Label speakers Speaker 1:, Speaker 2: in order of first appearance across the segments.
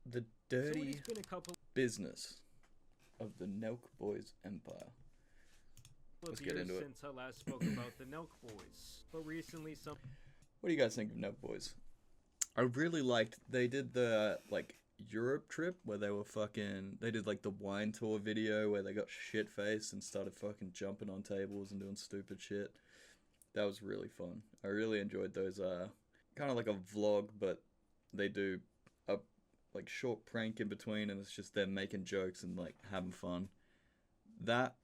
Speaker 1: The
Speaker 2: So
Speaker 1: dirty
Speaker 2: it's been a couple
Speaker 1: business of the Nelk Boys Empire. Let's
Speaker 2: of
Speaker 1: get
Speaker 2: years
Speaker 1: into it.
Speaker 2: since I last spoke about the Nelk Boys, but recently some
Speaker 1: What do you guys think of Nelk Boys? I really liked they did the like Europe trip where they did like the wine tour video where they got shit faced and started fucking jumping on tables and doing stupid shit. That was really fun. I really enjoyed those kind of like a vlog, but they do a like short prank in between and it's just them making jokes and like having fun. That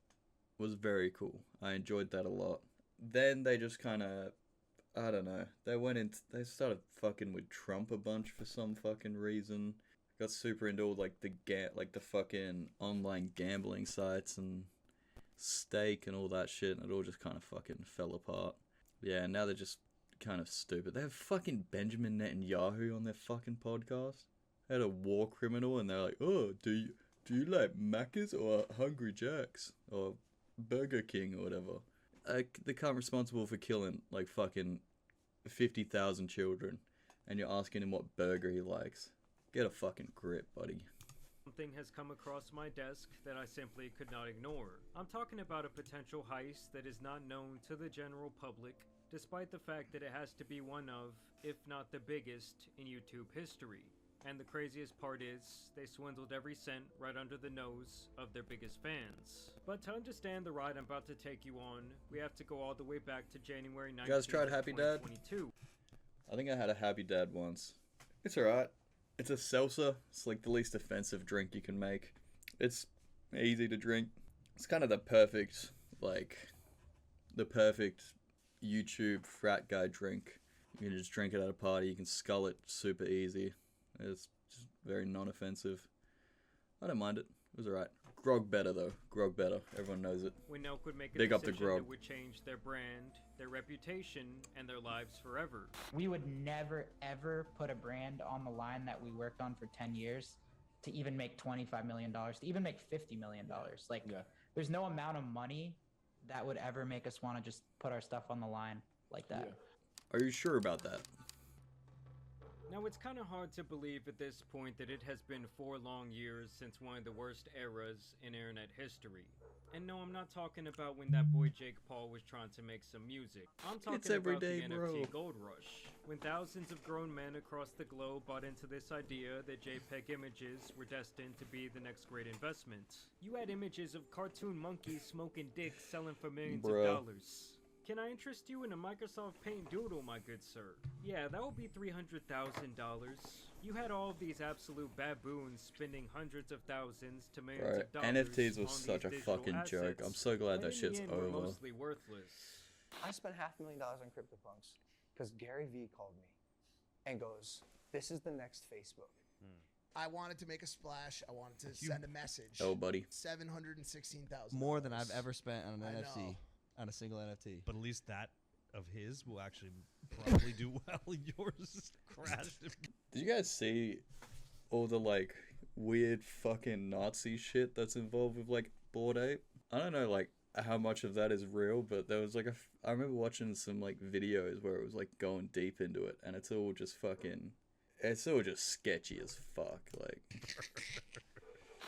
Speaker 1: was very cool. I enjoyed that a lot. Then they just kind of I don't know. They started fucking with Trump a bunch for some fucking reason. Got super into all like the fucking online gambling sites and stake and all that shit, and it all just kind of fucking fell apart. Yeah, now they're just kind of stupid. They have fucking Benjamin Netanyahu on their fucking podcast. They had a war criminal, and they're like, "Oh, do you like Macca's or Hungry Jack's or Burger King or whatever?" They can't responsible for killing like fucking 50,000 children, and you're asking him what burger he likes. Get a fucking grip, buddy.
Speaker 2: something has come across my desk that I simply could not ignore. I'm talking about a potential heist that is not known to the general public, despite the fact that it has to be one of, if not the biggest, in YouTube history. And the craziest part is, they swindled every cent right under the nose of their biggest fans. But to understand the ride I'm about to take you on, we have to go all the way back to January 19th,
Speaker 1: You guys tried Happy Dad?
Speaker 2: 2022.
Speaker 1: I think I had a Happy Dad once. It's alright. It's a seltzer. It's like the least offensive drink you can make. It's easy to drink. It's kind of the perfect YouTube frat guy drink. You can just drink it at a party. You can scull it super easy. It's just very non-offensive. I don't mind it. It was alright. Grog better though. Grog better. Everyone knows it.
Speaker 2: When Nelk would make a
Speaker 1: Big up the
Speaker 2: decision
Speaker 1: grog.
Speaker 2: that would change their brand, their reputation, and their lives forever.
Speaker 3: We would never ever put a brand on the line that we worked on for 10 years to even make $25 million, to even make $50 million. Like, there's no amount of money that would ever make us want to just put our stuff on the line like that.
Speaker 1: Are you sure about that?
Speaker 2: Now, it's kind of hard to believe at this point that it has been 4 long years since one of the worst eras in internet history. And no, I'm not talking about when that boy Jake Paul was trying to make some music. I'm talking
Speaker 1: It's every
Speaker 2: about
Speaker 1: day,
Speaker 2: the
Speaker 1: bro.
Speaker 2: NFT gold rush, when thousands of grown men across the globe bought into this idea that JPEG images were destined to be the next great investment. You had images of cartoon monkeys smoking dicks selling for millions of dollars. Can I interest you in a Microsoft Paint doodle, my good sir? Yeah, that would be $300,000. You had all of these absolute baboons spending hundreds of thousands to millions of dollars.
Speaker 1: NFTs was
Speaker 2: on
Speaker 1: such a
Speaker 2: these digital
Speaker 1: fucking
Speaker 2: assets,
Speaker 1: joke. I'm so glad that
Speaker 2: when in
Speaker 1: shit's
Speaker 2: the end, were
Speaker 1: over.
Speaker 2: mostly worthless.
Speaker 4: I spent $500,000 on CryptoPunks because Gary Vee called me and goes, "This is the next Facebook."
Speaker 5: I wanted to make a splash. I wanted to send a message.
Speaker 1: Oh, buddy.
Speaker 5: 716,000.
Speaker 6: More than I've ever spent on an
Speaker 5: I
Speaker 6: NFT,
Speaker 5: know.
Speaker 6: on a single NFT.
Speaker 7: But at least that of his will actually probably do well. Yours crashed.
Speaker 1: Did you guys see all the like weird fucking Nazi shit that's involved with like Bored Ape? I don't know like how much of that is real, but there was like I remember watching some like videos where it was like going deep into it, and it's all just sketchy as fuck.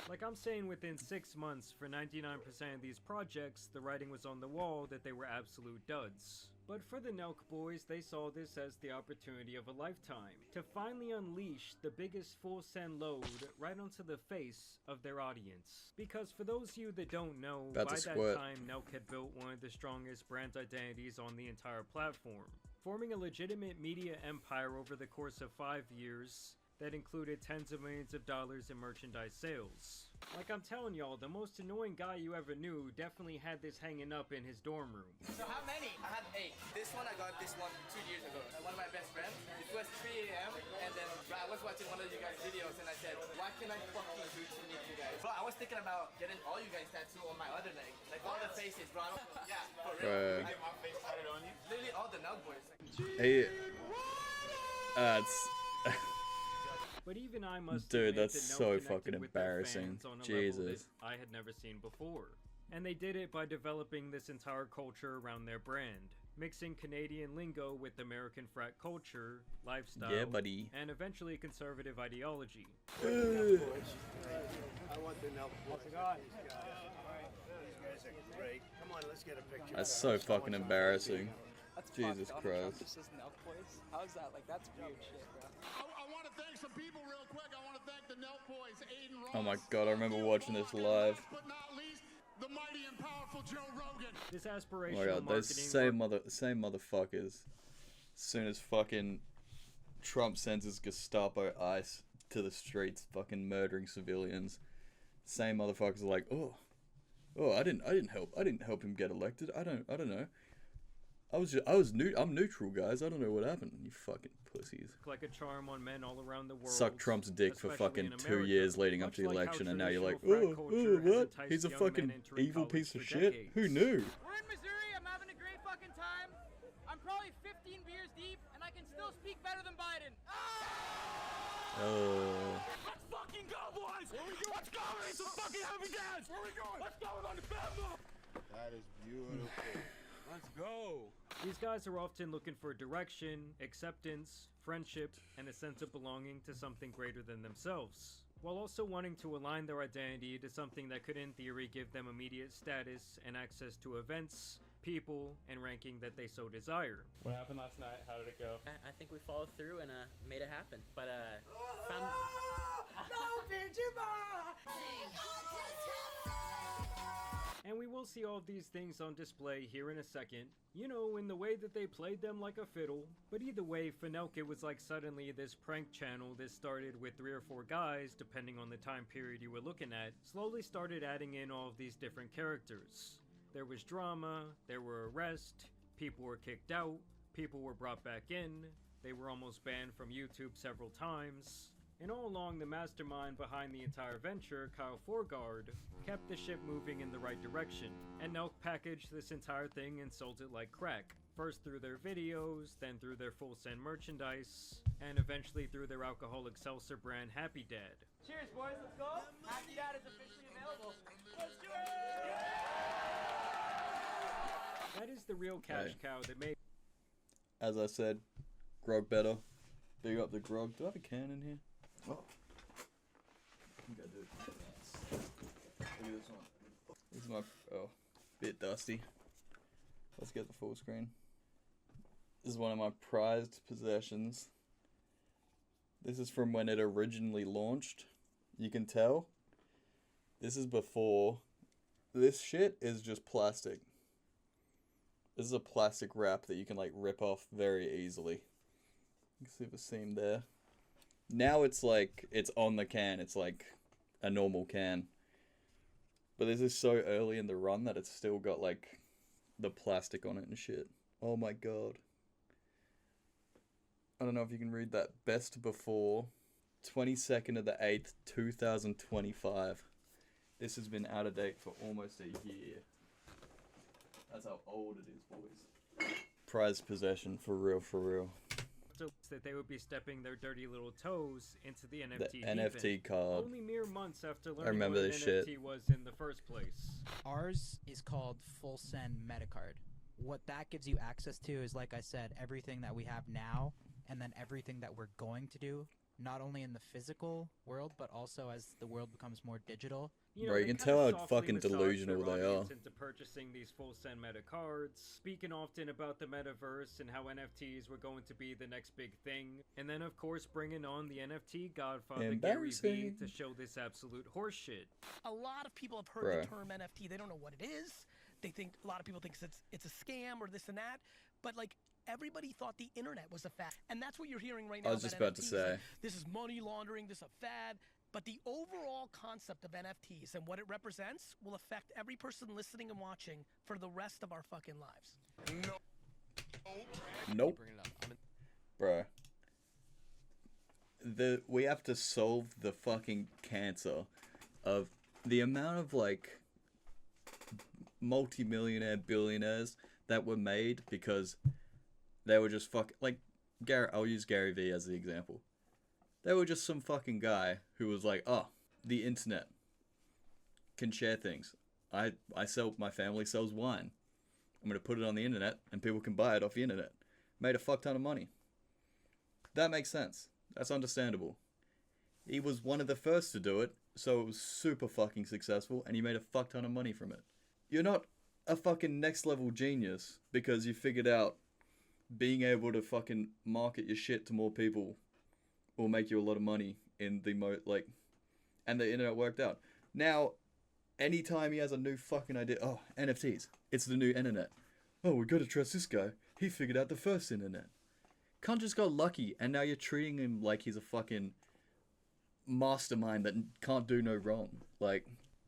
Speaker 2: Like I'm saying, within 6 months, for 99% of these projects, the writing was on the wall that they were absolute duds. But for the Nelk boys, they saw this as the opportunity of a lifetime, to finally unleash the biggest full send load right onto the face of their audience. Because for those of you that don't know,
Speaker 1: About
Speaker 2: by
Speaker 1: to
Speaker 2: that
Speaker 1: squirt.
Speaker 2: time, Nelk had built one of the strongest brand identities on the entire platform, forming a legitimate media empire over the course of 5 years that included tens of millions of dollars in merchandise sales. Like I'm telling y'all, the most annoying guy you ever knew definitely had this hanging up in his dorm room.
Speaker 8: So how many? I had 8. This one I got this one 2 years ago. One of my best friends. It was 3 a.m. and then I was watching one of you guys' videos and I said, what can I fucking do to meet you guys? Bro, I was thinking about getting all you guys tattoo on my other leg. Like all the faces, bro. Yeah, for real. I get my face tatted on you. Literally all the Nelk boys.
Speaker 1: Hey, it's
Speaker 2: But even I must
Speaker 1: Dude,
Speaker 2: admit
Speaker 1: that's
Speaker 2: that Nelk
Speaker 1: so
Speaker 2: connected
Speaker 1: fucking
Speaker 2: with their
Speaker 1: embarrassing.
Speaker 2: fans on a level
Speaker 1: Jesus.
Speaker 2: that I had never seen before. And they did it by developing this entire culture around their brand. mixing Canadian lingo with American frat culture, lifestyle,
Speaker 1: Yeah, buddy.
Speaker 2: and eventually conservative ideology.
Speaker 9: I want the Nelk boys. These guys are great. Come on, let's get a picture.
Speaker 1: That's so fucking embarrassing.
Speaker 8: That's
Speaker 1: Jesus
Speaker 8: fucked. Donald Trump
Speaker 1: Christ.
Speaker 8: just says Nelk boys. How's that? Like, that's weird shit, bro.
Speaker 10: I want to thank some people real quick. I want to thank the Nelk boys, Aiden Ross.
Speaker 1: Oh my god, I remember watching this live.
Speaker 10: But not least, the mighty and powerful Joe Rogan.
Speaker 2: This
Speaker 1: Oh
Speaker 2: aspirational
Speaker 1: my god, those
Speaker 2: marketing
Speaker 1: same motherfuckers. As soon as fucking Trump sends his Gestapo ICE to the streets, fucking murdering civilians, same motherfuckers are like, oh, I didn't help him get elected. I don't know. I'm neutral, guys. I don't know what happened. You fucking pussies.
Speaker 2: like a charm on men all around the world.
Speaker 1: Suck Trump's dick for
Speaker 2: especially
Speaker 1: fucking
Speaker 2: in
Speaker 1: 2
Speaker 2: America,
Speaker 1: years leading up
Speaker 2: much
Speaker 1: to the
Speaker 2: like how
Speaker 1: election, and now you're like,
Speaker 2: traditional frat culture has
Speaker 1: what?
Speaker 2: enticed
Speaker 1: He's a
Speaker 2: young men
Speaker 1: fucking
Speaker 2: entering
Speaker 1: evil
Speaker 2: college
Speaker 1: piece of
Speaker 2: for
Speaker 1: shit.
Speaker 2: decades.
Speaker 1: Who knew?
Speaker 11: We're in Missouri. I'm having a great fucking time. I'm probably 15 beers deep, and I can still speak better than Biden.
Speaker 1: Oh.
Speaker 11: Let's fucking go, boys! Let's go! It's a fucking heavy dance! Where are we going? Let's go on the bamboo!
Speaker 9: That is beautiful. Let's go.
Speaker 2: These guys are often looking for direction, acceptance, friendship, and a sense of belonging to something greater than themselves, while also wanting to align their identity to something that could in theory give them immediate status and access to events, people, and ranking that they so desire.
Speaker 12: What happened last night? How did it go?
Speaker 13: I think we followed through and made it happen. But found...
Speaker 2: And we will see all of these things on display here in a second, you know, in the way that they played them like a fiddle. But either way, for Nelk, it was like suddenly this prank channel that started with 3 or 4 guys, depending on the time period you were looking at, slowly started adding in all of these different characters. There was drama, there were arrests, people were kicked out, people were brought back in, they were almost banned from YouTube several times. And all along, the mastermind behind the entire venture, Kyle Forgard, kept the ship moving in the right direction, and Nelk packaged this entire thing and sold it like crack. First through their videos, then through their full send merchandise, and eventually through their alcoholic seltzer brand Happy Dad.
Speaker 11: Cheers, boys. Let's go. Happy Dad is officially available. Let's do it!
Speaker 2: That is the real cash cow that made...
Speaker 1: As I said, grog better. Big up the grog. Do I have a can in here? Oh. I think I do. Look at this one. This is my... Oh. Bit dusty. Let's get the full screen. This is one of my prized possessions. This is from when it originally launched. You can tell. This is before. This shit is just plastic. This is a plastic wrap that you can like rip off very easily. You can see the seam there. Now it's like, it's on the can. It's like a normal can. But this is so early in the run that it's still got like the plastic on it and shit. Oh my god. I don't know if you can read that. Best before 22nd of the 8th, 2025. This has been out of date for almost a year. That's how old it is, boys. Prized possession, for real, for real.
Speaker 2: So that they would be stepping their dirty little toes into the NFT
Speaker 1: The NFT card.
Speaker 2: only mere months after learning
Speaker 1: remember
Speaker 2: what an
Speaker 1: this shit.
Speaker 2: NFT was in the first place.
Speaker 3: Ours is called Full Send Metacard. What that gives you access to is, like I said, everything that we have now, and then everything that we're going to do, not only in the physical world, but also as the world becomes more digital.
Speaker 1: Bro, you
Speaker 2: they
Speaker 1: can
Speaker 2: kinda
Speaker 1: tell how
Speaker 2: softly
Speaker 1: fucking
Speaker 2: massage
Speaker 1: delusional
Speaker 2: their
Speaker 1: they are.
Speaker 2: audience into purchasing these full send meta cards, speaking often about the metaverse and how NFTs were going to be the next big thing, and then of course bringing on the NFT godfather Gary Vee to show this absolute horseshit.
Speaker 14: A lot of people have heard the term NFT. They don't know what it is. They think, a lot of people think it's a scam or this and that, but like everybody thought the internet was a fad, and that's what you're hearing right now.
Speaker 1: I was just about to say.
Speaker 14: Like, this is money laundering, this is a fad. But the overall concept of NFTs and what it represents will affect every person listening and watching for the rest of our fucking lives.
Speaker 1: Nope. Bro. We have to solve the fucking cancer of the amount of like multi-millionaire billionaires that were made because they were just like I'll use Gary Vee as the example. They were just some fucking guy who was like, oh, the internet can share things. My family sells wine. I'm going to put it on the internet and people can buy it off the internet. Made a fuck ton of money. That makes sense. That's understandable. He was one of the first to do it, so it was super fucking successful and he made a fuck ton of money from it. You're not a fucking next level genius because you figured out being able to fucking market your shit to more people will make you a lot of money in the and the internet worked out. Now, anytime he has a new fucking idea, oh, NFTs, it's the new internet. Oh, we gotta trust this guy. He figured out the first internet. Cunt just got lucky, and now you're treating him like he's a fucking mastermind that can't do no wrong. Like,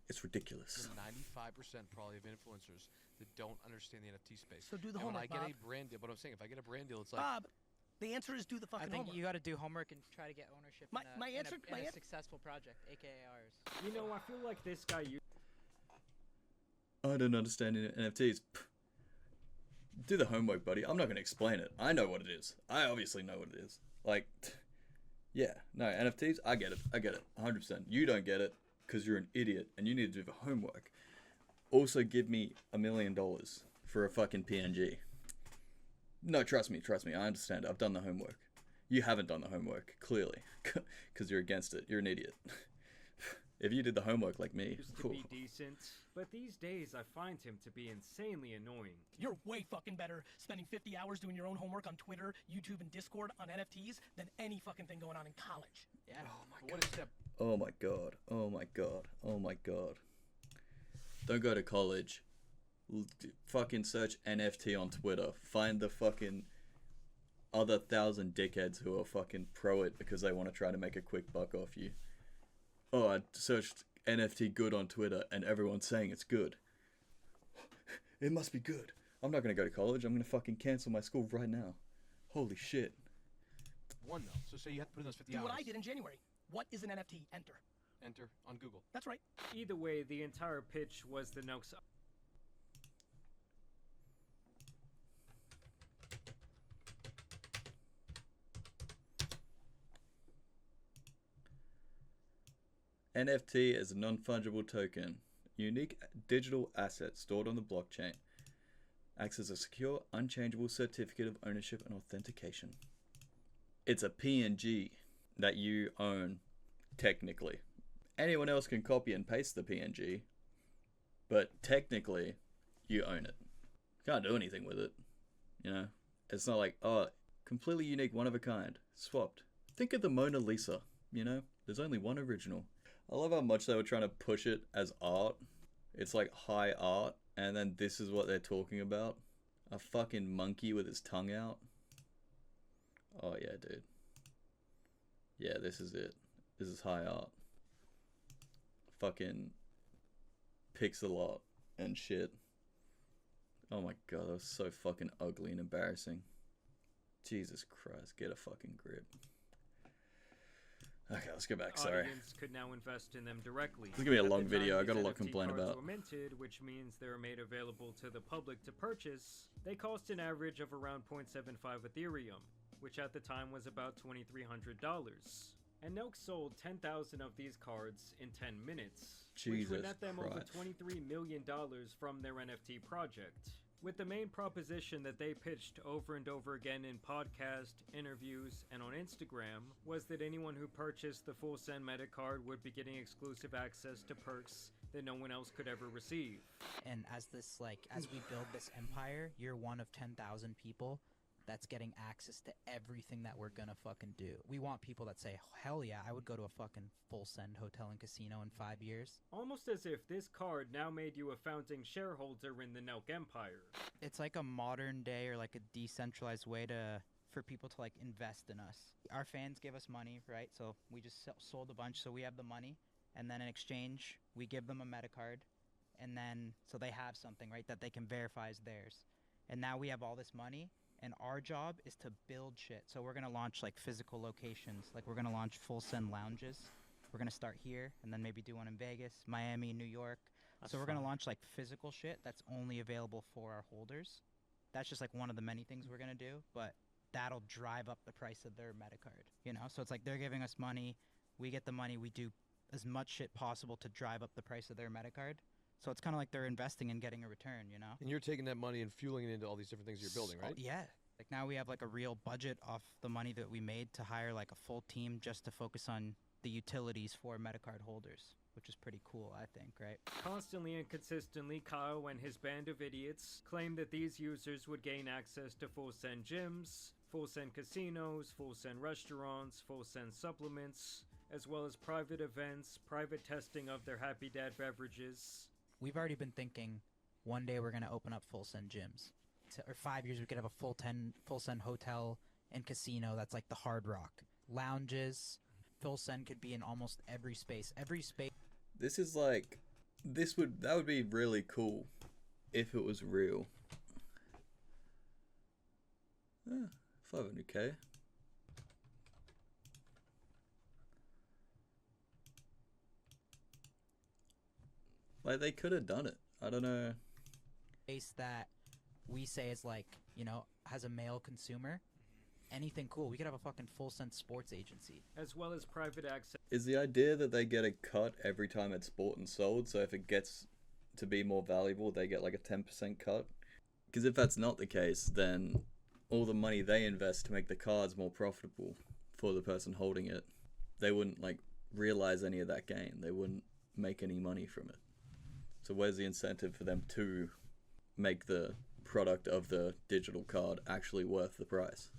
Speaker 1: it's ridiculous.
Speaker 15: 95% probably of influencers that don't understand the NFT space.
Speaker 14: So do the
Speaker 15: and
Speaker 14: homework,
Speaker 15: when I get
Speaker 14: Bob.
Speaker 15: a brand deal, what I'm saying, if I get a brand deal, it's like
Speaker 14: Bob, the answer is do the fucking
Speaker 11: I think
Speaker 14: homework.
Speaker 11: you got to do homework and try to get ownership in a successful project, aka ours.
Speaker 2: You know, I feel like this guy.
Speaker 1: I don't understand NFTs. Pff. Do the homework, buddy. I'm not going to explain it. I know what it is. I obviously know what it is. Like, yeah. No, NFTs, I get it. I get it. 100%. You don't get it because you're an idiot and you need to do the homework. Also, give me $1 million for a fucking PNG. No, trust me. I understand it. I've done the homework. You haven't done the homework, clearly, because you're against it. You're an idiot. If you did the homework like me.
Speaker 2: Used to be decent, but these days I find him to be insanely annoying.
Speaker 14: You're way fucking better spending 50 hours doing your own homework on Twitter, YouTube, and Discord on NFTs than any fucking thing going on in college.
Speaker 11: Yeah.
Speaker 15: oh my god. What a step.
Speaker 1: Oh my god. Oh my god. Oh my god. Don't go to college. Fucking search NFT on Twitter. Find the fucking other 1,000 dickheads who are fucking pro it because they want to try to make a quick buck off you. Oh, I searched NFT good on Twitter and everyone's saying it's good. It must be good. I'm not going to go to college. I'm going to fucking cancel my school right now. Holy shit.
Speaker 15: One though. So say you have to put in those 50
Speaker 14: Do
Speaker 15: hours.
Speaker 14: what I did in January. What is an NFT? Enter.
Speaker 15: Enter on Google.
Speaker 14: That's right.
Speaker 2: Either way, the entire pitch was the Nelk's.
Speaker 1: NFT is a non-fungible token, unique digital asset stored on the blockchain. Acts as a secure, unchangeable certificate of ownership and authentication. It's a PNG that you own, technically. Anyone else can copy and paste the PNG, but technically, you own it. Can't do anything with it, you know? It's not like, oh, completely unique, one of a kind, swapped. Think of the Mona Lisa, you know? There's only one original. I love how much they were trying to push it as art. It's like high art, and then this is what they're talking about. A fucking monkey with his tongue out. Oh yeah, dude. Yeah, this is it. This is high art. Fucking pixel art and shit. Oh my god, that was so fucking ugly and embarrassing. Jesus Christ, get a fucking grip. Okay, let's go back. Sorry.
Speaker 2: Audience could now invest in them directly.
Speaker 1: This is gonna be a
Speaker 2: At the
Speaker 1: long video.
Speaker 2: time
Speaker 1: I got a
Speaker 2: these
Speaker 1: lot to
Speaker 2: NFT
Speaker 1: complain
Speaker 2: cards
Speaker 1: about.
Speaker 2: Were minted, which means they're made available to the public to purchase. They cost an average of around 0.75 Ethereum, which at the time was about $2,300. And Nelk sold 10,000 of these cards in 10 minutes, which would net them over $23 million from their NFT project. With the main proposition that they pitched over and over again in podcast, interviews, and on Instagram was that anyone who purchased the full send meta card would be getting exclusive access to perks that no one else could ever receive.
Speaker 3: And as we build this empire, you're one of 10,000 people that's getting access to everything that we're gonna fucking do. We want people that say, hell yeah, I would go to a fucking full send hotel and casino in 5 years.
Speaker 2: Almost as if this card now made you a founding shareholder in the Nelk Empire.
Speaker 3: It's like a modern day or like a decentralized way for people to like invest in us. Our fans give us money, right? So we just sold a bunch, so we have the money, and then in exchange, we give them a meta card, and then so they have something, right, that they can verify as theirs. And now we have all this money, and our job is to build shit. So we're gonna launch like physical locations. Like we're gonna launch full send lounges. We're gonna start here and then maybe do one in Vegas, Miami, New York. So we're gonna launch like physical shit that's only available for our holders. That's just like one of the many things we're gonna do, but that'll drive up the price of their meta card, you know? So it's like they're giving us money, we get the money, we do as much shit possible to drive up the price of their meta card. So it's kind of like they're investing in getting a return, you know?
Speaker 15: And you're taking that money and fueling it into all these different things you're building, right?
Speaker 3: Oh, yeah. Like now we have like a real budget off the money that we made to hire like a full team just to focus on the utilities for Metacard holders, which is pretty cool, I think, right?
Speaker 2: Constantly and consistently, Kyle and his band of idiots claimed that these users would gain access to full send gyms, full send casinos, full send restaurants, full send supplements, as well as private events, private testing of their Happy Dad beverages.
Speaker 3: We've already been thinking one day we're going to open up full send gyms. Or 5 years we could have a full send hotel and casino that's like the Hard Rock. Lounges, full send could be in almost every space.
Speaker 1: This is like, that would be really cool if it was real. 500k. Like, they could have done it. I don't know.
Speaker 3: Space that we say is like, you know, has a male consumer. Anything cool. We could have a fucking full send sports agency.
Speaker 2: As well as private access.
Speaker 1: Is the idea that they get a cut every time it's bought and sold, so if it gets to be more valuable, they get like a 10% cut? Because if that's not the case, then all the money they invest to make the cards more profitable for the person holding it, they wouldn't like realize any of that gain. They wouldn't make any money from it. So where's the incentive for them to make the product of the digital card actually worth the price?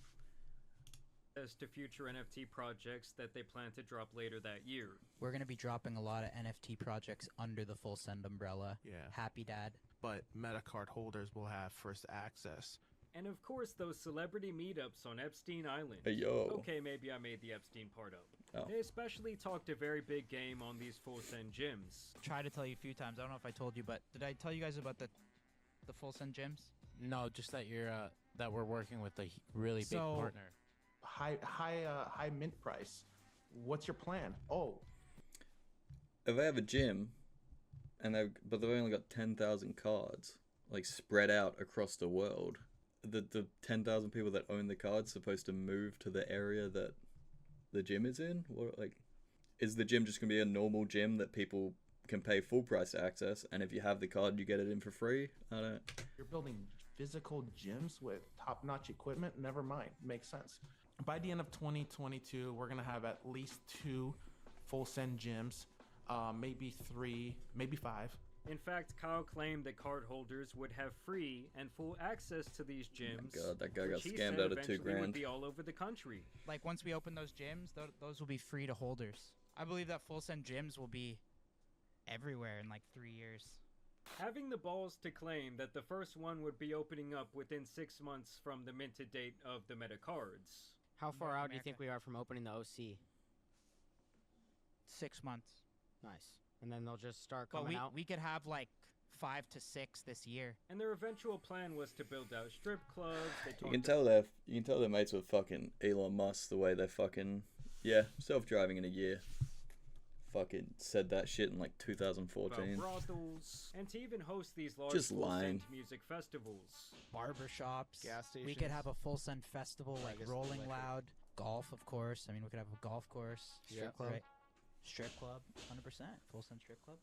Speaker 2: As to future NFT projects that they plan to drop later that year.
Speaker 3: We're going to be dropping a lot of NFT projects under the full send umbrella.
Speaker 16: Yeah.
Speaker 3: Happy Dad.
Speaker 16: But Metacard holders will have first access.
Speaker 2: And of course, those celebrity meetups on Epstein Island.
Speaker 1: Hey, yo.
Speaker 2: Okay, maybe I made the Epstein part up.
Speaker 1: Oh.
Speaker 2: They especially talked a very big game on these full send gyms.
Speaker 3: Tried to tell you a few times. I don't know if I told you, but did I tell you guys about the full send gyms?
Speaker 12: No, just that you're that we're working with a really big partner.
Speaker 17: High mint price. What's your plan? Oh,
Speaker 1: If they have a gym, but they've only got 10,000 cards, like spread out across the world, the 10,000 people that own the cards supposed to move to the area that the gym is in? What, like, is the gym just gonna be a normal gym that people can pay full price to access, and if you have the card, you get it in for free? I don't.
Speaker 17: you're building physical gyms with top-notch equipment? Never mind. Makes sense. By the end of 2022, we're gonna have at least 2 full send gyms, maybe 3, maybe 5.
Speaker 2: In fact, Kyle claimed that card holders would have free and full access to these gyms.
Speaker 1: Oh my God, that guy got
Speaker 2: which he
Speaker 1: scammed
Speaker 2: said
Speaker 1: out of
Speaker 2: eventually
Speaker 1: $2,000.
Speaker 2: would be all over the country.
Speaker 3: Like once we open those gyms, those will be free to holders. I believe that full send gyms will be everywhere in like 3 years.
Speaker 2: Having the balls to claim that the first one would be opening up within 6 months from the minted date of the meta cards.
Speaker 18: How far out do you think we are from opening the OC?
Speaker 3: 6 months.
Speaker 18: Nice. And then they'll just start
Speaker 3: But
Speaker 18: coming out?
Speaker 3: we could have like 5 to 6 this year.
Speaker 2: And their eventual plan was to build out strip clubs.
Speaker 1: You can tell their mates with fucking Elon Musk the way they're fucking self-driving in a year. Fucking said that shit in like 2014.
Speaker 2: Brothels, and to even host these large
Speaker 1: Just
Speaker 2: full
Speaker 1: lying.
Speaker 2: send music festivals.
Speaker 3: Barbershops.
Speaker 16: Gas stations.
Speaker 3: We could have a full send festival
Speaker 16: I
Speaker 3: like
Speaker 16: guess
Speaker 3: Rolling
Speaker 16: electric.
Speaker 3: Loud. Golf, of course. I mean, we could have a golf course.
Speaker 18: Strip club.
Speaker 3: Right. Strip club, 100%. Full send strip club.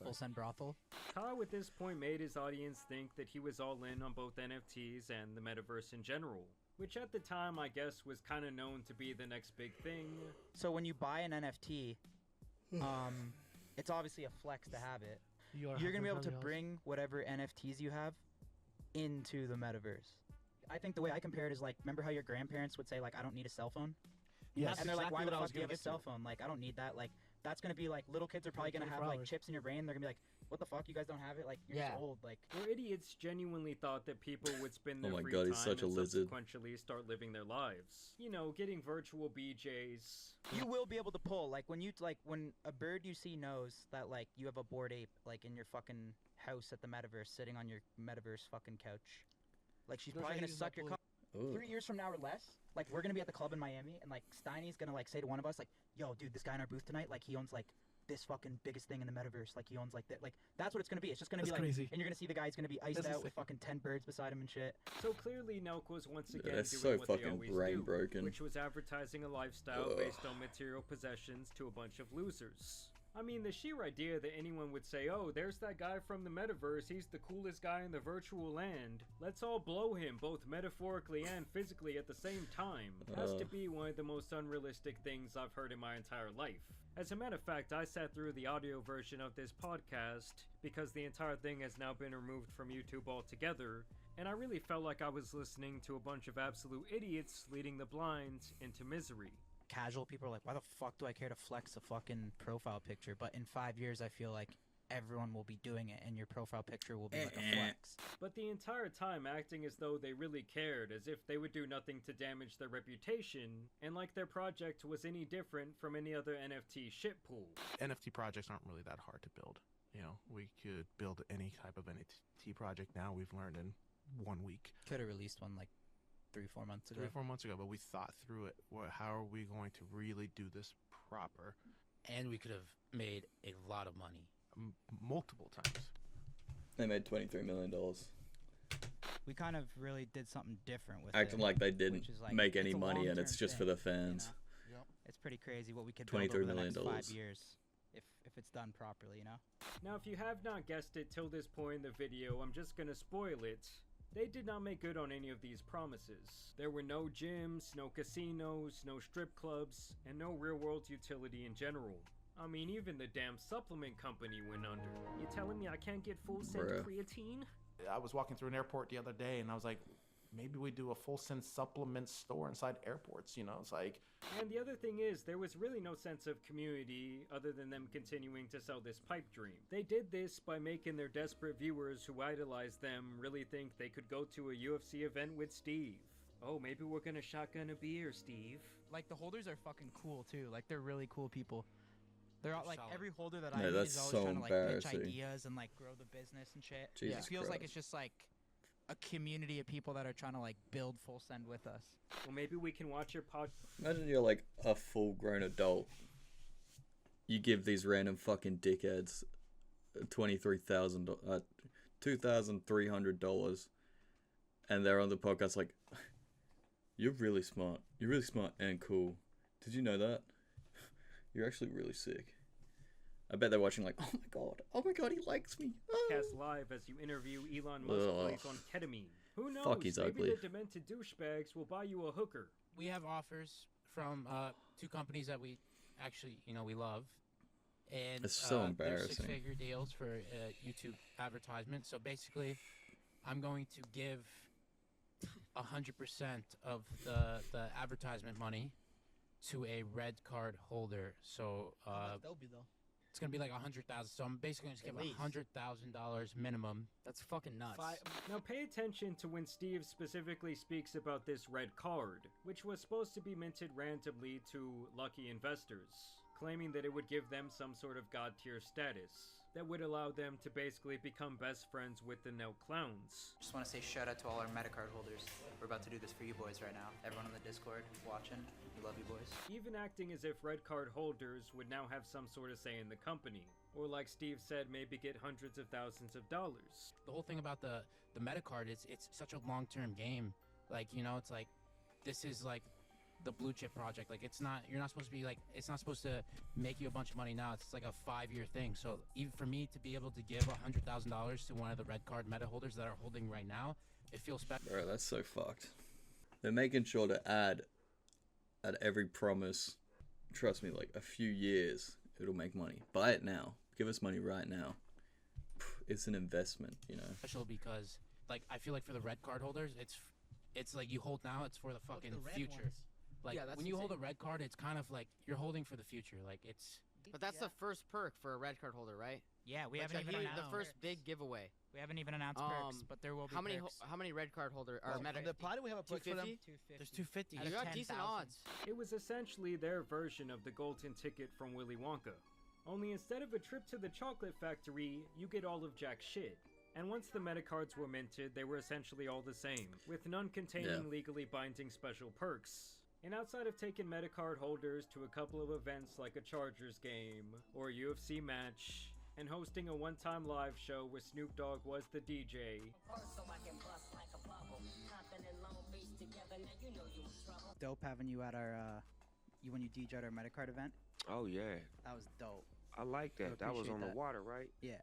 Speaker 3: Full send brothel.
Speaker 2: Kyle at this point made his audience think that he was all in on both NFTs and the metaverse in general, which at the time I guess was kind of known to be the next big thing.
Speaker 3: So when you buy an NFT, it's obviously a flex to have it. You're going to be able to bring whatever NFTs you have into the metaverse. I think the way I compare it is like, remember how your grandparents would say like, I don't need a cell phone?
Speaker 17: Yes.
Speaker 3: And they're like,
Speaker 17: Exactly
Speaker 3: why
Speaker 17: what
Speaker 3: the
Speaker 17: I was
Speaker 3: fuck do you have
Speaker 17: gonna
Speaker 3: a cell phone? Like, I don't need that. Like, that's going to be like, little kids are probably going to have like chips in your brain. They're going to be like, what the fuck? You guys don't have it? Like, you're just old. Like,
Speaker 2: Where idiots genuinely thought that people would spend their
Speaker 1: Oh my
Speaker 2: free
Speaker 1: God,
Speaker 2: time
Speaker 1: he's such a
Speaker 2: and
Speaker 1: lizard.
Speaker 2: subsequently start living their lives. You know, getting virtual BJs.
Speaker 3: you will be able to pull like when a bird you see knows that like you have a bored ape like in your fucking house at the metaverse sitting on your metaverse fucking couch. Like she's probably gonna suck your cock. 3 years from now or less, like we're gonna be at the club in Miami and like Steiny's gonna like say to one of us like, yo dude, this guy in our booth tonight, like he owns like this fucking biggest thing in the metaverse, like he owns like that. Like that's what it's gonna be. It's just gonna be like
Speaker 17: crazy.
Speaker 3: and you're gonna see the guy's gonna be iced out with fucking 10 birds beside him and shit.
Speaker 2: So clearly Nelk was once again
Speaker 1: that's
Speaker 2: doing
Speaker 1: so
Speaker 2: what they
Speaker 1: fucking
Speaker 2: always
Speaker 1: brain
Speaker 2: do,
Speaker 1: broken.
Speaker 2: which was advertising a lifestyle
Speaker 1: Ugh.
Speaker 2: based on material possessions to a bunch of losers. I mean, the sheer idea that anyone would say, oh, there's that guy from the metaverse, he's the coolest guy in the virtual land. Let's all blow him, both metaphorically and physically at the same time, has to be one of the most unrealistic things I've heard in my entire life. As a matter of fact, I sat through the audio version of this podcast, because the entire thing has now been removed from YouTube altogether, and I really felt like I was listening to a bunch of absolute idiots leading the blind into misery.
Speaker 3: Casual people are like, why the fuck do I care to flex a fucking profile picture? But in 5 years, I feel like everyone will be doing it, and your profile picture will be like a flex.
Speaker 2: But the entire time acting as though they really cared, as if they would do nothing to damage their reputation, and like their project was any different from any other NFT shitpool.
Speaker 16: NFT projects aren't really that hard to build. You know, we could build any type of NFT project now, we've learned in 1 week.
Speaker 3: Could have released one like 3-4 months ago.
Speaker 16: 3-4 months ago, but we thought through it. How are we going to really do this proper?
Speaker 18: And we could have made a lot of money.
Speaker 16: Multiple times.
Speaker 1: They made $23 million.
Speaker 3: We kind of really did something different with
Speaker 1: Acting
Speaker 3: it,
Speaker 1: like they didn't
Speaker 3: which is like,
Speaker 1: make any
Speaker 3: it's a
Speaker 1: money and it's
Speaker 3: long-term
Speaker 1: just for
Speaker 3: thing,
Speaker 1: the fans.
Speaker 3: You know? It's pretty crazy what we could
Speaker 1: $23
Speaker 3: build over the
Speaker 1: million.
Speaker 3: next 5 years if it's done properly, you know?
Speaker 2: Now, if you have not guessed it till this point in the video, I'm just gonna spoil it. They did not make good on any of these promises. There were no gyms, no casinos, no strip clubs, and no real-world utility in general. I mean, even the damn supplement company went under. You telling me I can't get full send creatine?
Speaker 17: I was walking through an airport the other day, and I was like, maybe we do a full send supplement store inside airports, you know? It's like...
Speaker 2: And the other thing is, there was really no sense of community other than them continuing to sell this pipe dream. They did this by making their desperate viewers who idolize them really think they could go to a UFC event with Steve. Oh, maybe we're gonna shotgun a beer, Steve.
Speaker 3: Like, the holders are fucking cool, too. Like, they're really cool people. They're all, like, every holder that I meet is always trying to, like, pitch ideas and, like, grow the business and shit.
Speaker 1: Jesus
Speaker 3: It feels like
Speaker 1: Christ.
Speaker 3: it's just, like, a community of people that are trying to, like, build full send with us.
Speaker 2: Well, maybe we can watch your pod...
Speaker 1: Imagine you're like a full-grown adult. You give these random fucking dickheads $2,300, and they're on the podcast like, you're really smart. You're really smart and cool. Did you know that? You're actually really sick. I bet they're watching like, oh my god, he likes me.
Speaker 2: Cast live as you interview Elon Musk plays on ketamine. Who knows?
Speaker 1: Fuck, he's
Speaker 2: maybe
Speaker 1: ugly.
Speaker 2: the demented douchebags will buy you a hooker.
Speaker 18: We have offers from 2 companies that we actually, we love. And
Speaker 1: It's so
Speaker 18: they're
Speaker 1: embarrassing.
Speaker 18: 6-figure deals for YouTube advertisement. So basically, I'm going to give 100% of the advertisement money to a red card holder. So it's gonna be like 100,000. So I'm basically just gonna give $100,000 minimum.
Speaker 12: That's fucking nuts.
Speaker 2: Now pay attention to when Steve specifically speaks about this red card, which was supposed to be minted randomly to lucky investors, claiming that it would give them some sort of god tier status that would allow them to basically become best friends with the Nelk clowns.
Speaker 3: Just want to say shout out to all our Metacard holders. We're about to do this for you boys right now. Everyone on the Discord watching, we love you boys.
Speaker 2: Even acting as if red card holders would now have some sort of say in the company, or like Steve said, maybe get hundreds of thousands of dollars.
Speaker 18: The whole thing about the Metacard is it's such a long-term game. Like, it's like, this is like the blue chip project. Like, you're not supposed to be like, it's not supposed to make you a bunch of money now. It's like a 5-year thing. So even for me to be able to give $100,000 to one of the red card meta holders that are holding right now, it feels special.
Speaker 1: Bro, that's so fucked. They're making sure to add at every promise, trust me, like a few years, it'll make money. Buy it now. Give us money right now. It's an investment,
Speaker 18: Special because, like, I feel like for the red card holders, it's like you hold now, it's for the fucking future. Like, when you hold a red card, it's kind of like you're holding for the future. Like, it's...
Speaker 12: But that's the first perk for a red card holder, right?
Speaker 3: Yeah, we
Speaker 12: Like,
Speaker 3: haven't even announced
Speaker 12: the first big giveaway.
Speaker 3: We haven't even announced perks, but there will be
Speaker 12: how many
Speaker 3: perks.
Speaker 12: how many red card holder or meta?
Speaker 15: Why do we have a perk for them?
Speaker 12: 250?
Speaker 18: There's 250.
Speaker 12: You got decent odds.
Speaker 2: It was essentially their version of the golden ticket from Willy Wonka. Only instead of a trip to the chocolate factory, you get all of jack shit. And once the meta cards were minted, they were essentially all the same, with none containing legally binding special perks. And outside of taking meta card holders to a couple of events like a Chargers game or a UFC match, and hosting a one-time live show where Snoop Dogg was the DJ,
Speaker 3: dope having you at our when you DJ'd our Metacard event.
Speaker 9: Oh yeah.
Speaker 3: That was dope.
Speaker 9: I like
Speaker 19: I
Speaker 9: that. That was
Speaker 19: appreciate
Speaker 9: on
Speaker 19: that.
Speaker 9: the water, right?
Speaker 19: Yeah.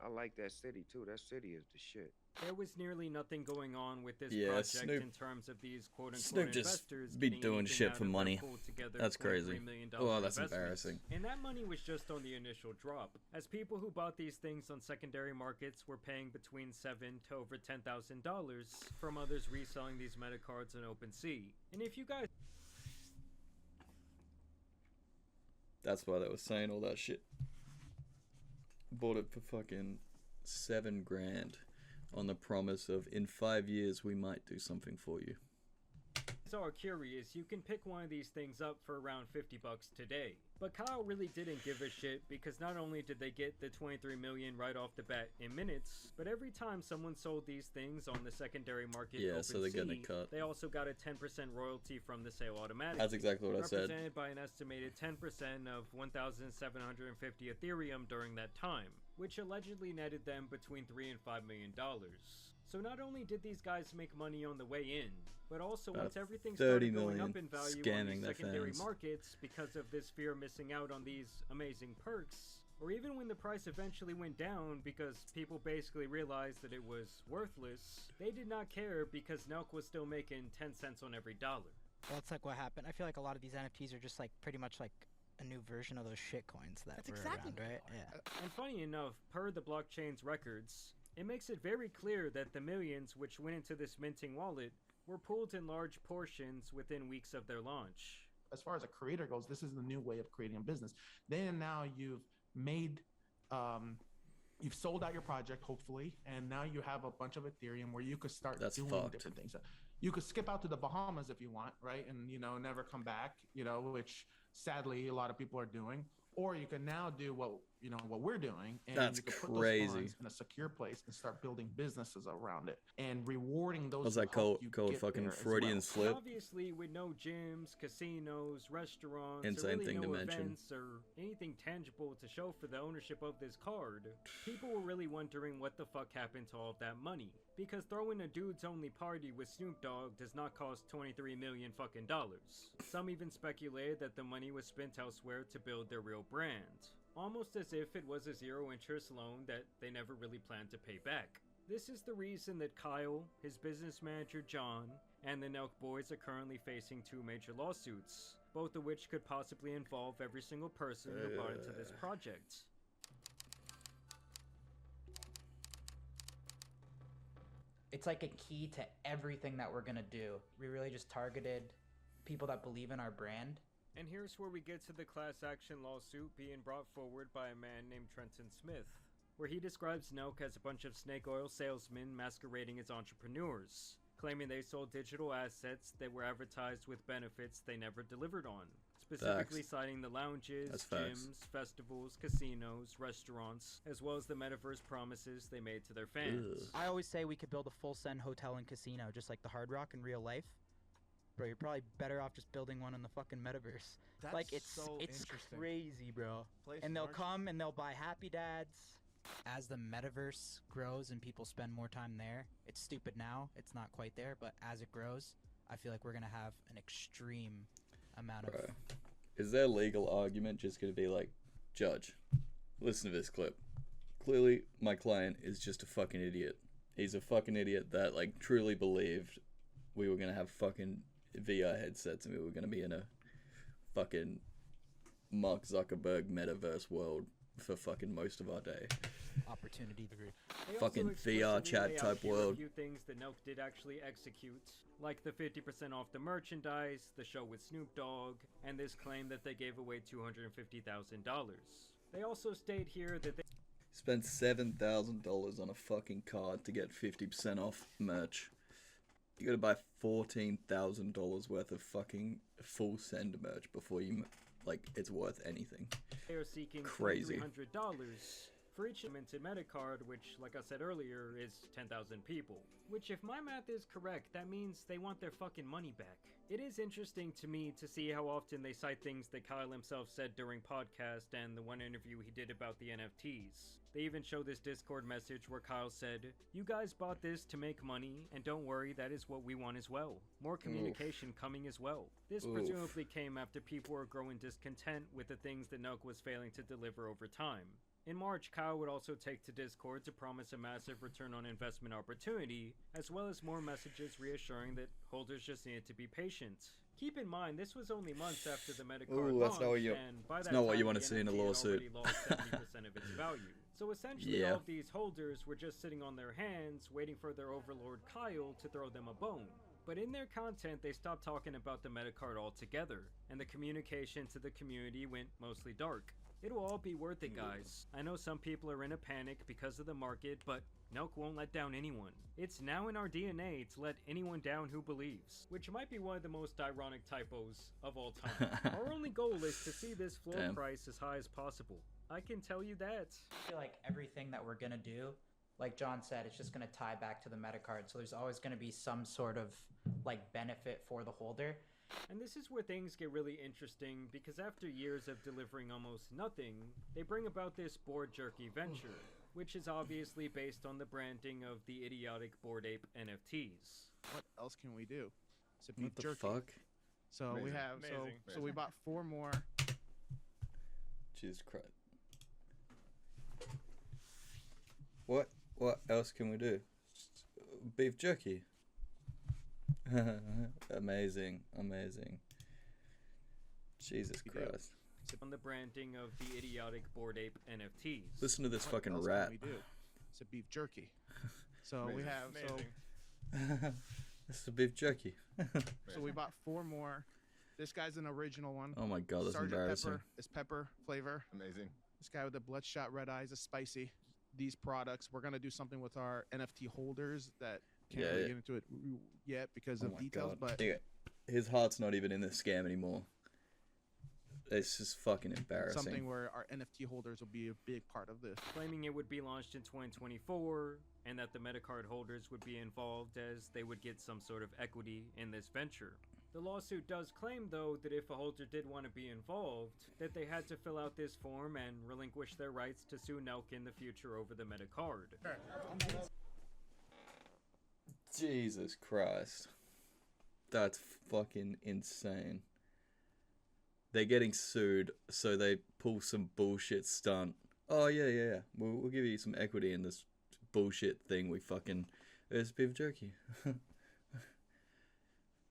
Speaker 9: I like that city too. That city is the shit.
Speaker 2: There was nearly nothing going on with this
Speaker 1: Yeah,
Speaker 2: project
Speaker 1: Snoop-
Speaker 2: in terms of these quote-unquote
Speaker 1: Snoop just
Speaker 2: investors
Speaker 1: be
Speaker 2: getting
Speaker 1: doing
Speaker 2: anything
Speaker 1: shit
Speaker 2: out
Speaker 1: for
Speaker 2: of their
Speaker 1: money.
Speaker 2: pulled-together
Speaker 1: That's crazy.
Speaker 2: $0.3 million
Speaker 1: Oh, that's
Speaker 2: investments.
Speaker 1: embarrassing.
Speaker 2: And that money was just on the initial drop, as people who bought these things on secondary markets were paying between $7,000 to over $10,000 from others reselling these meta cards on OpenSea. And if you guys
Speaker 1: That's why they were saying all that shit. Bought it for fucking $7,000 on the promise of in 5 years we might do something for you.
Speaker 2: are curious, you can pick one of these things up for around $50 today. But Kyle really didn't give a shit, because not only did they get the 23 million right off the bat in minutes, but every time someone sold these things on the secondary market,
Speaker 1: Yeah, so they're getting a cut.
Speaker 2: they also got a 10% royalty from the sale automatically.
Speaker 1: That's exactly what I said.
Speaker 2: Represented by an estimated 10% of 1,750 Ethereum during that time, which allegedly netted them between $3 and $5 million. So not only did these guys make money on the way in, but also once everything started going up in value on these secondary markets because of this fear of missing out on these amazing perks, or even when the price eventually went down because people basically realized that it was worthless, they did not care because Nelk was still making 10 cents on every dollar.
Speaker 19: Well, it's like what happened. I feel like a lot of these NFTs are just like pretty much like a new version of those shit coins that were around, right? Yeah.
Speaker 2: And funny enough, per the blockchain's records, it makes it very clear that the millions which went into this minting wallet were pulled in large portions within weeks of their launch.
Speaker 17: As far as a creator goes, this is the new way of creating a business. Then now you've made, you've sold out your project, hopefully, and now you have a bunch of Ethereum where you could start doing different things. You could skip out to the Bahamas if you want, right? And, you know, never come back, you know, which sadly a lot of people are doing. Or you can now do what, you know, what we're doing, and you can put those funds in a secure place and start building businesses around it and rewarding those.
Speaker 1: What's that called? Fucking Freudian slip.
Speaker 2: Obviously, with no gyms, casinos, restaurants,
Speaker 1: Insane
Speaker 2: or really
Speaker 1: thing
Speaker 2: no
Speaker 1: to mention.
Speaker 2: events or anything tangible to show for the ownership of this card, people were really wondering what the fuck happened to all of that money. Because throwing a dudes only party with Snoop Dogg does not cost 23 million fucking dollars. Some even speculated that the money was spent elsewhere to build their real brand, almost as if it was a zero interest loan that they never really planned to pay back. This is the reason that Kyle, his business manager John, and the Nelk boys are currently facing 2 major lawsuits, both of which could possibly involve every single person who bought into this project.
Speaker 3: It's like a key to everything that we're gonna do. We really just targeted people that believe in our brand.
Speaker 2: And here's where we get to the class action lawsuit being brought forward by a man named Trenton Smith, where he describes Nelk as a bunch of snake oil salesmen masquerading as entrepreneurs, claiming they sold digital assets that were advertised with benefits they never delivered on, specifically citing the lounges, gyms, festivals, casinos, restaurants, as well as the metaverse promises they made to their fans.
Speaker 19: I always say we could build a full send hotel and casino, just like the Hard Rock in real life. Bro, you're probably better off just building one in the fucking metaverse.
Speaker 6: That's
Speaker 19: like it's
Speaker 6: so interesting.
Speaker 19: crazy, bro. And they'll come and they'll buy Happy Dads. As the metaverse grows and people spend more time there, it's stupid now. It's not quite there, but as it grows, I feel like we're gonna have an extreme amount of.
Speaker 1: Is their legal argument just gonna be like, Judge, listen to this clip. Clearly, my client is just a fucking idiot. He's a fucking idiot that like truly believed we were gonna have fucking VR headsets and we were gonna be in a fucking Mark Zuckerberg metaverse world for fucking most of our day.
Speaker 19: Opportunity degree.
Speaker 1: Fucking VR chat type world.
Speaker 2: A few things that Nelk did actually execute, like the 50% off the merchandise, the show with Snoop Dogg, and this claim that they gave away $250,000. They also state here that they
Speaker 1: Spent $7,000 on a fucking card to get 50% off merch. You gotta buy $14,000 worth of fucking full send merch before you, like, it's worth anything.
Speaker 2: They are seeking
Speaker 1: crazy
Speaker 2: $300 for each minted meta card, which, like I said earlier, is 10,000 people. Which, if my math is correct, that means they want their fucking money back. It is interesting to me to see how often they cite things that Kyle himself said during podcast and the one interview he did about the NFTs. They even show this Discord message where Kyle said, "You guys bought this to make money, and don't worry, that is what we want as well. More communication coming as well." This presumably came after people were growing discontent with the things that Nelk was failing to deliver over time. In March, Kyle would also take to Discord to promise a massive return on investment opportunity, as well as more messages reassuring that holders just needed to be patient. Keep in mind, this was only months after the Metacard launched, and by that time,
Speaker 1: want to
Speaker 2: the
Speaker 1: see in a
Speaker 2: NFT had
Speaker 1: lawsuit.
Speaker 2: already lost 70% of its value. So essentially, all of these holders were just sitting on their hands, waiting for their overlord Kyle to throw them a bone. But in their content, they stopped talking about the Metacard altogether, and the communication to the community went mostly dark. It'll all be worth it, guys. I know some people are in a panic because of the market, but Nelk won't let down anyone. It's now in our DNA to let anyone down who believes, which might be one of the most ironic typos of all time. Our only goal is to see this floor price as high as possible. I can tell you that.
Speaker 3: I feel like everything that we're gonna do, like John said, it's just gonna tie back to the Metacard. So there's always gonna be some sort of like benefit for the holder.
Speaker 2: And this is where things get really interesting, because after years of delivering almost nothing, they bring about this Board Jerky venture, which is obviously based on the branding of the idiotic Bored Ape NFTs.
Speaker 20: What else can we do? So
Speaker 1: What the fuck?
Speaker 20: So we have so we bought 4 more.
Speaker 1: Jesus Christ. What else can we do? Beef jerky. Amazing. Jesus Christ.
Speaker 2: On the branding of the idiotic Bored Ape NFTs.
Speaker 1: Listen to this
Speaker 20: What
Speaker 1: fucking
Speaker 20: else
Speaker 1: rap.
Speaker 20: Can we do? It's a beef jerky. So we have
Speaker 1: This is beef jerky.
Speaker 20: so we bought 4 more. This guy's an original one.
Speaker 1: Oh my god, that's
Speaker 20: Sergeant
Speaker 1: embarrassing.
Speaker 20: Pepper is pepper flavor.
Speaker 9: Amazing.
Speaker 20: This guy with the bloodshot red eyes is spicy. These products, we're gonna do something with our NFT holders that can't really get into it yet because of details. But
Speaker 1: his heart's not even in this scam anymore. It's just fucking embarrassing.
Speaker 20: something where our NFT holders will be a big part of this.
Speaker 2: Claiming it would be launched in 2024 and that the Metacard holders would be involved as they would get some sort of equity in this venture. The lawsuit does claim, though, that if a holder did want to be involved, that they had to fill out this form and relinquish their rights to sue Nelk in the future over the Metacard.
Speaker 1: Jesus Christ. That's fucking insane. They're getting sued, so they pull some bullshit stunt. Oh, yeah. We'll give you some equity in this bullshit thing we fucking... It's beef jerky.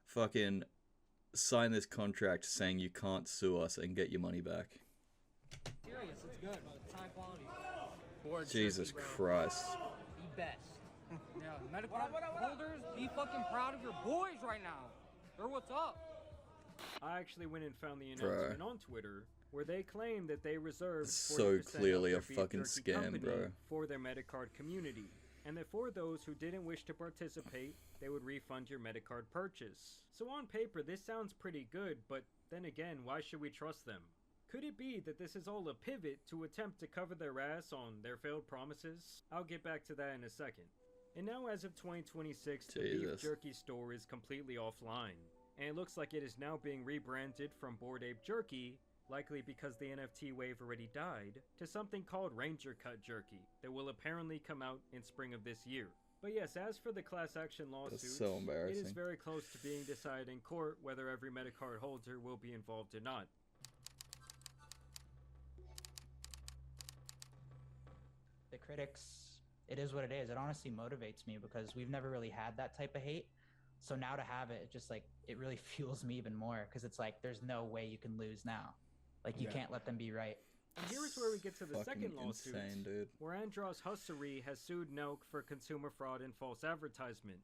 Speaker 1: Fucking sign this contract saying you can't sue us and get your money back.
Speaker 11: Serious, it's good. It's high quality.
Speaker 1: Jesus Christ.
Speaker 11: The best. Yeah, Metacard holders, be fucking proud of your boys right now. They're what's up.
Speaker 2: I actually went and found the announcement on Twitter where they claim that they reserved
Speaker 1: So
Speaker 2: 40%
Speaker 1: clearly
Speaker 2: of
Speaker 1: a
Speaker 2: their
Speaker 1: fucking
Speaker 2: beef jerky
Speaker 1: scam,
Speaker 2: company
Speaker 1: bro.
Speaker 2: for their Metacard community, and that for those who didn't wish to participate, they would refund your Metacard purchase. So on paper, this sounds pretty good, but then again, why should we trust them? Could it be that this is all a pivot to attempt to cover their ass on their failed promises? I'll get back to that in a second. And now as of 2026, the beef jerky store is completely offline. And it looks like it is now being rebranded from Bored Ape Jerky, likely because the NFT wave already died, to something called Ranger Cut Jerky that will apparently come out in spring of this year. But yes, as for the class action lawsuit,
Speaker 1: so embarrassing.
Speaker 2: it is very close to being decided in court whether every Metacard holder will be involved or not.
Speaker 3: The critics, it is what it is. It honestly motivates me because we've never really had that type of hate. So now to have it, just like, it really fuels me even more because it's like, there's no way you can lose now. Like, you can't let them be right.
Speaker 2: And here's where we get to the second lawsuit,
Speaker 1: insane, dude.
Speaker 2: where Andros Hussery has sued Nelk for consumer fraud and false advertisement.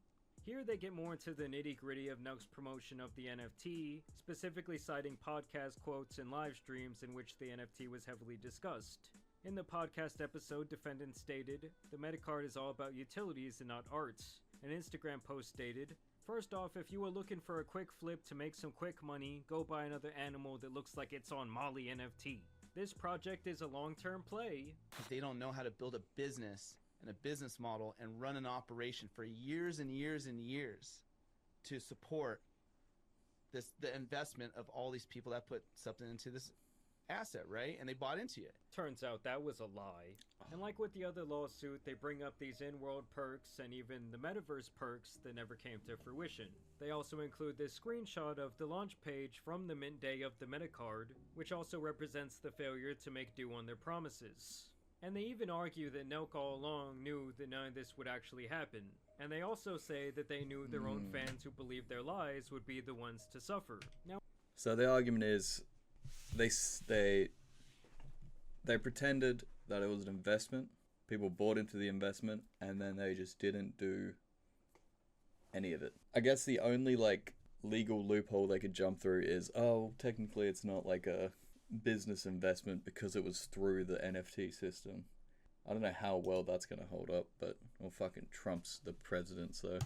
Speaker 2: Here they get more into the nitty-gritty of Nelk's promotion of the NFT, specifically citing podcast quotes and live streams in which the NFT was heavily discussed. In the podcast episode, defendant stated, "The Metacard is all about utilities and not arts." An Instagram post stated, "First off, if you were looking for a quick flip to make some quick money, go buy another animal that looks like it's on Molly NFT. This project is a long-term play."
Speaker 21: Because they don't know how to build a business and a business model and run an operation for years and years and years to support the investment of all these people that put something into this asset, right? And they bought into it.
Speaker 2: Turns out that was a lie. And like with the other lawsuit, they bring up these in-world perks and even the metaverse perks that never came to fruition. They also include this screenshot of the launch page from the mint day of the Metacard, which also represents the failure to make due on their promises. And they even argue that Nelk all along knew that none of this would actually happen. And they also say that they knew their own fans who believed their lies would be the ones to suffer. Now,
Speaker 1: so the argument is they pretended that it was an investment. People bought into the investment, and then they just didn't do any of it. I guess the only like legal loophole they could jump through is, oh, technically it's not like a business investment because it was through the NFT system. I don't know how well that's gonna hold up, but well, fucking Trump's the president, so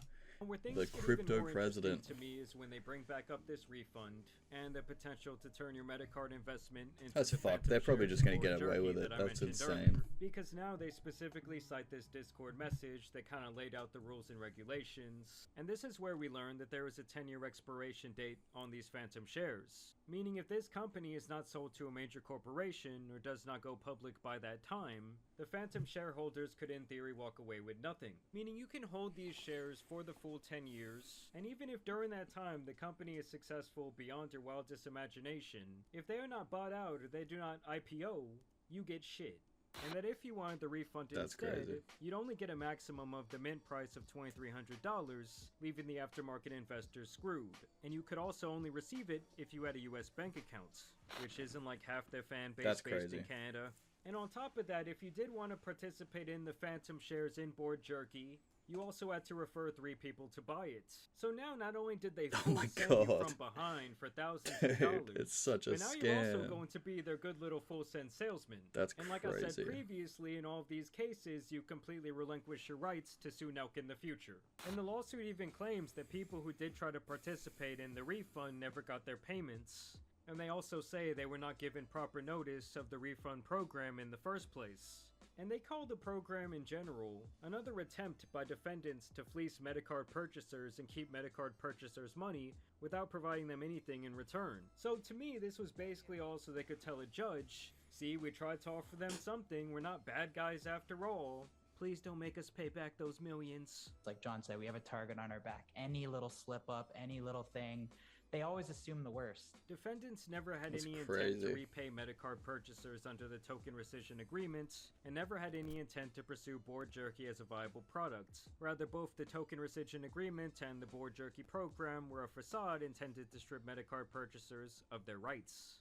Speaker 2: where things
Speaker 1: the
Speaker 2: get even
Speaker 1: crypto
Speaker 2: more
Speaker 1: president.
Speaker 2: interesting to me is when they bring back up this refund and the potential to turn your Metacard investment into
Speaker 1: That's
Speaker 2: the
Speaker 1: fucked.
Speaker 2: phantom
Speaker 1: They're probably
Speaker 2: shares
Speaker 1: just gonna
Speaker 2: or
Speaker 1: get away
Speaker 2: jerky
Speaker 1: with it.
Speaker 2: that I
Speaker 1: That's
Speaker 2: mentioned
Speaker 1: insane.
Speaker 2: earlier. Because now they specifically cite this Discord message that kind of laid out the rules and regulations. And this is where we learn that there is a 10-year expiration date on these phantom shares. Meaning if this company is not sold to a major corporation or does not go public by that time, the phantom shareholders could in theory walk away with nothing. Meaning you can hold these shares for the full 10 years, and even if during that time the company is successful beyond your wildest imagination, if they are not bought out or they do not IPO, you get shit. And that if you wanted the refund
Speaker 1: That's
Speaker 2: instead,
Speaker 1: crazy.
Speaker 2: you'd only get a maximum of the mint price of $2,300, leaving the aftermarket investors screwed. And you could also only receive it if you had a US bank account, which isn't like half their fan base
Speaker 1: That's
Speaker 2: based
Speaker 1: crazy.
Speaker 2: in Canada. And on top of that, if you did want to participate in the phantom shares in-board jerky, you also had to refer 3 people to buy it. So now not only did they
Speaker 1: Oh my
Speaker 2: send you
Speaker 1: God.
Speaker 2: from behind for thousands
Speaker 1: Dude,
Speaker 2: of dollars,
Speaker 1: it's such a
Speaker 2: but now you're also
Speaker 1: scam.
Speaker 2: going to be their good little full send salesman.
Speaker 1: That's
Speaker 2: and like I
Speaker 1: crazy.
Speaker 2: said previously, in all of these cases, you completely relinquish your rights to sue Nelk in the future. And the lawsuit even claims that people who did try to participate in the refund never got their payments. And they also say they were not given proper notice of the refund program in the first place. And they call the program in general another attempt by defendants to fleece Metacard purchasers and keep Metacard purchasers' money without providing them anything in return. So to me, this was basically all so they could tell a judge, see, we tried to offer them something, we're not bad guys after all. Please don't make us pay back those millions.
Speaker 3: Like John said, we have a target on our back. Any little slip up, any little thing, they always assume the worst.
Speaker 2: Defendants never had
Speaker 1: That's
Speaker 2: any intent
Speaker 1: crazy.
Speaker 2: to repay Metacard purchasers under the token rescission agreement, and never had any intent to pursue board jerky as a viable product. Rather, both the token rescission agreement and the board jerky program were a facade intended to strip Metacard purchasers of their rights.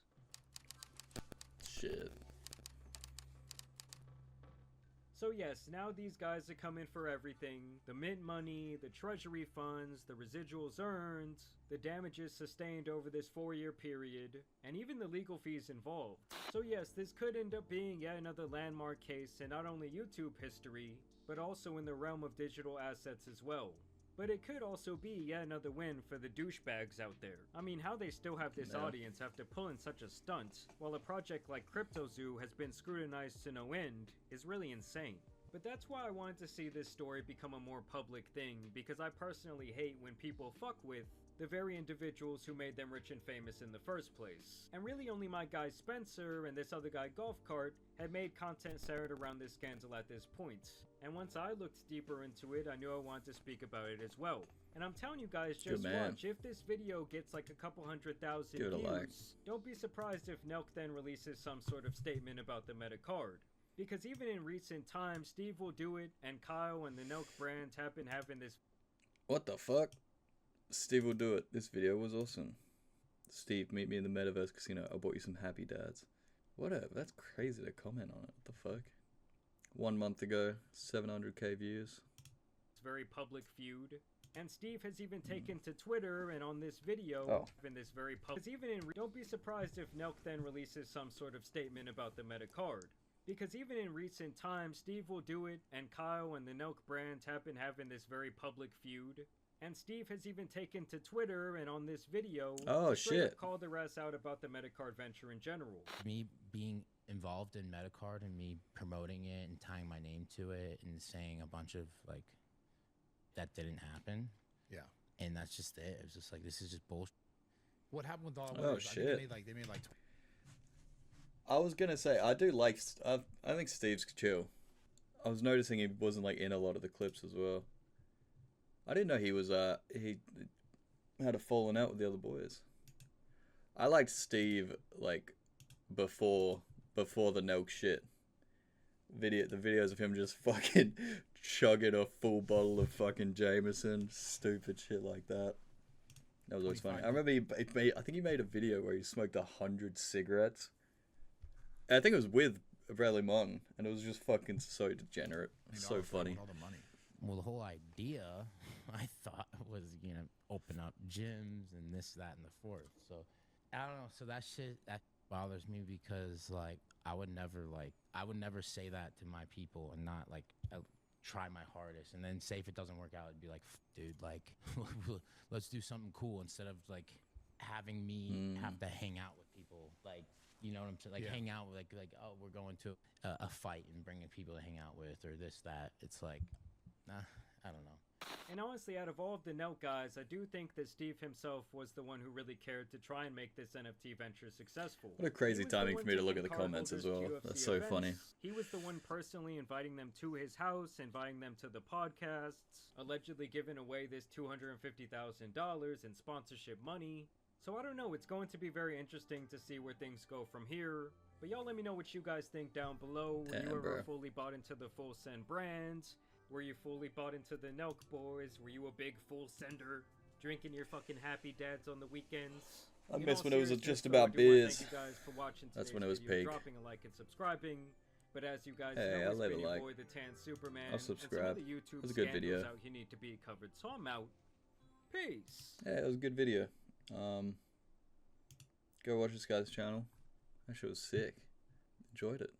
Speaker 1: Shit.
Speaker 2: So yes, now these guys are coming for everything. The mint money, the treasury funds, the residuals earned, the damages sustained over this 4-year period, and even the legal fees involved. So yes, this could end up being yet another landmark case in not only YouTube history, but also in the realm of digital assets as well. But it could also be yet another win for the douchebags out there. I mean, how they still have this
Speaker 1: Yeah.
Speaker 2: audience after pulling such a stunt, while a project like CryptoZoo has been scrutinized to no end, is really insane. But that's why I wanted to see this story become a more public thing, because I personally hate when people fuck with the very individuals who made them rich and famous in the first place. And really only my guy Spencer and this other guy Golf Cart had made content centered around this scandal at this point. And once I looked deeper into it, I knew I wanted to speak about it as well. And I'm telling you guys, just
Speaker 1: Good man.
Speaker 2: watch, if this video gets like a couple 100,000
Speaker 1: Give it a like.
Speaker 2: views, don't be surprised if Nelk then releases some sort of statement about the Metacard. Because even in recent times, Steve will do it, and Kyle and the Nelk brand have been having this.
Speaker 1: What the fuck? Steve will do it. This video was awesome. Steve, meet me in the Metaverse Casino. I bought you some Happy Dads. Whatever. That's crazy to comment on it. What the fuck? 1 month ago, 700k views.
Speaker 2: Very public feud. And Steve has even taken to Twitter and on this video,
Speaker 1: Oh.
Speaker 2: in this very public. Even in don't be surprised if Nelk then releases some sort of statement about the Metacard. Because even in recent times, Steve will do it, and Kyle and the Nelk brand have been having this very public feud. And Steve has even taken to Twitter and on this video,
Speaker 1: Oh,
Speaker 2: straight up
Speaker 1: shit.
Speaker 2: called their ass out about the Metacard venture in general.
Speaker 18: Me being involved in Metacard and me promoting it and tying my name to it and saying a bunch of like that didn't happen.
Speaker 5: Yeah.
Speaker 18: And that's just it. It was just like, this is just bullshit.
Speaker 4: What happened with all?
Speaker 1: Oh,
Speaker 4: I think
Speaker 1: shit.
Speaker 4: they made like.
Speaker 1: I was gonna say I do like. I think Steve's chill. I was noticing he wasn't like in a lot of the clips as well. I didn't know he was. He had a falling out with the other boys. I liked Steve like before the Nelk shit. The videos of him just fucking chugging a full bottle of fucking Jameson, stupid shit like that. That was always funny. I remember I think he made a video where he smoked 100 cigarettes. I think it was with Bradley Martin, and it was just fucking so degenerate. So funny.
Speaker 4: All the money.
Speaker 18: Well, the whole idea, I thought, was open up gyms and this, that, and the fourth. So I don't know. So that shit that bothers me because like I would never say that to my people and not like try my hardest and then say if it doesn't work out, it'd be like, dude, like let's do something cool instead of like having me have to hang out with people, like. You know what I'm saying? Like hang out with like oh we're going to a fight and bringing people to hang out with or this that. It's like, nah, I don't know.
Speaker 2: And honestly, out of all of the Nelk guys, I do think that Steve himself was the one who really cared to try and make this NFT venture successful.
Speaker 1: What a crazy timing for me to look at the comments as well. That's so funny.
Speaker 2: He was the one personally inviting them to his house, inviting them to the podcasts, allegedly giving away this $250,000 in sponsorship money. So I don't know, it's going to be very interesting to see where things go from here. But y'all let me know what you guys think down below. Were you ever fully bought into the Full Send brands? Were you fully bought into the Nelk boys? Were you a big full sender? Drinking your fucking happy dads on the weekends?
Speaker 1: I miss when it was just about beers.
Speaker 2: Thank you guys for watching
Speaker 1: That's when it was
Speaker 2: video,
Speaker 1: peak.
Speaker 2: dropping a like and subscribing. But as you guys
Speaker 1: Hey,
Speaker 2: know,
Speaker 1: I'll leave
Speaker 2: it's
Speaker 1: a
Speaker 2: been your
Speaker 1: like.
Speaker 2: boy, the Tan Superman.
Speaker 1: I'll subscribe.
Speaker 2: And some of the YouTube
Speaker 1: It was a good
Speaker 2: scandals
Speaker 1: video.
Speaker 2: out here need to be covered. So I'm out. Peace.
Speaker 1: Yeah, it was a good video. Go watch this guy's channel. That shit was sick. Enjoyed it.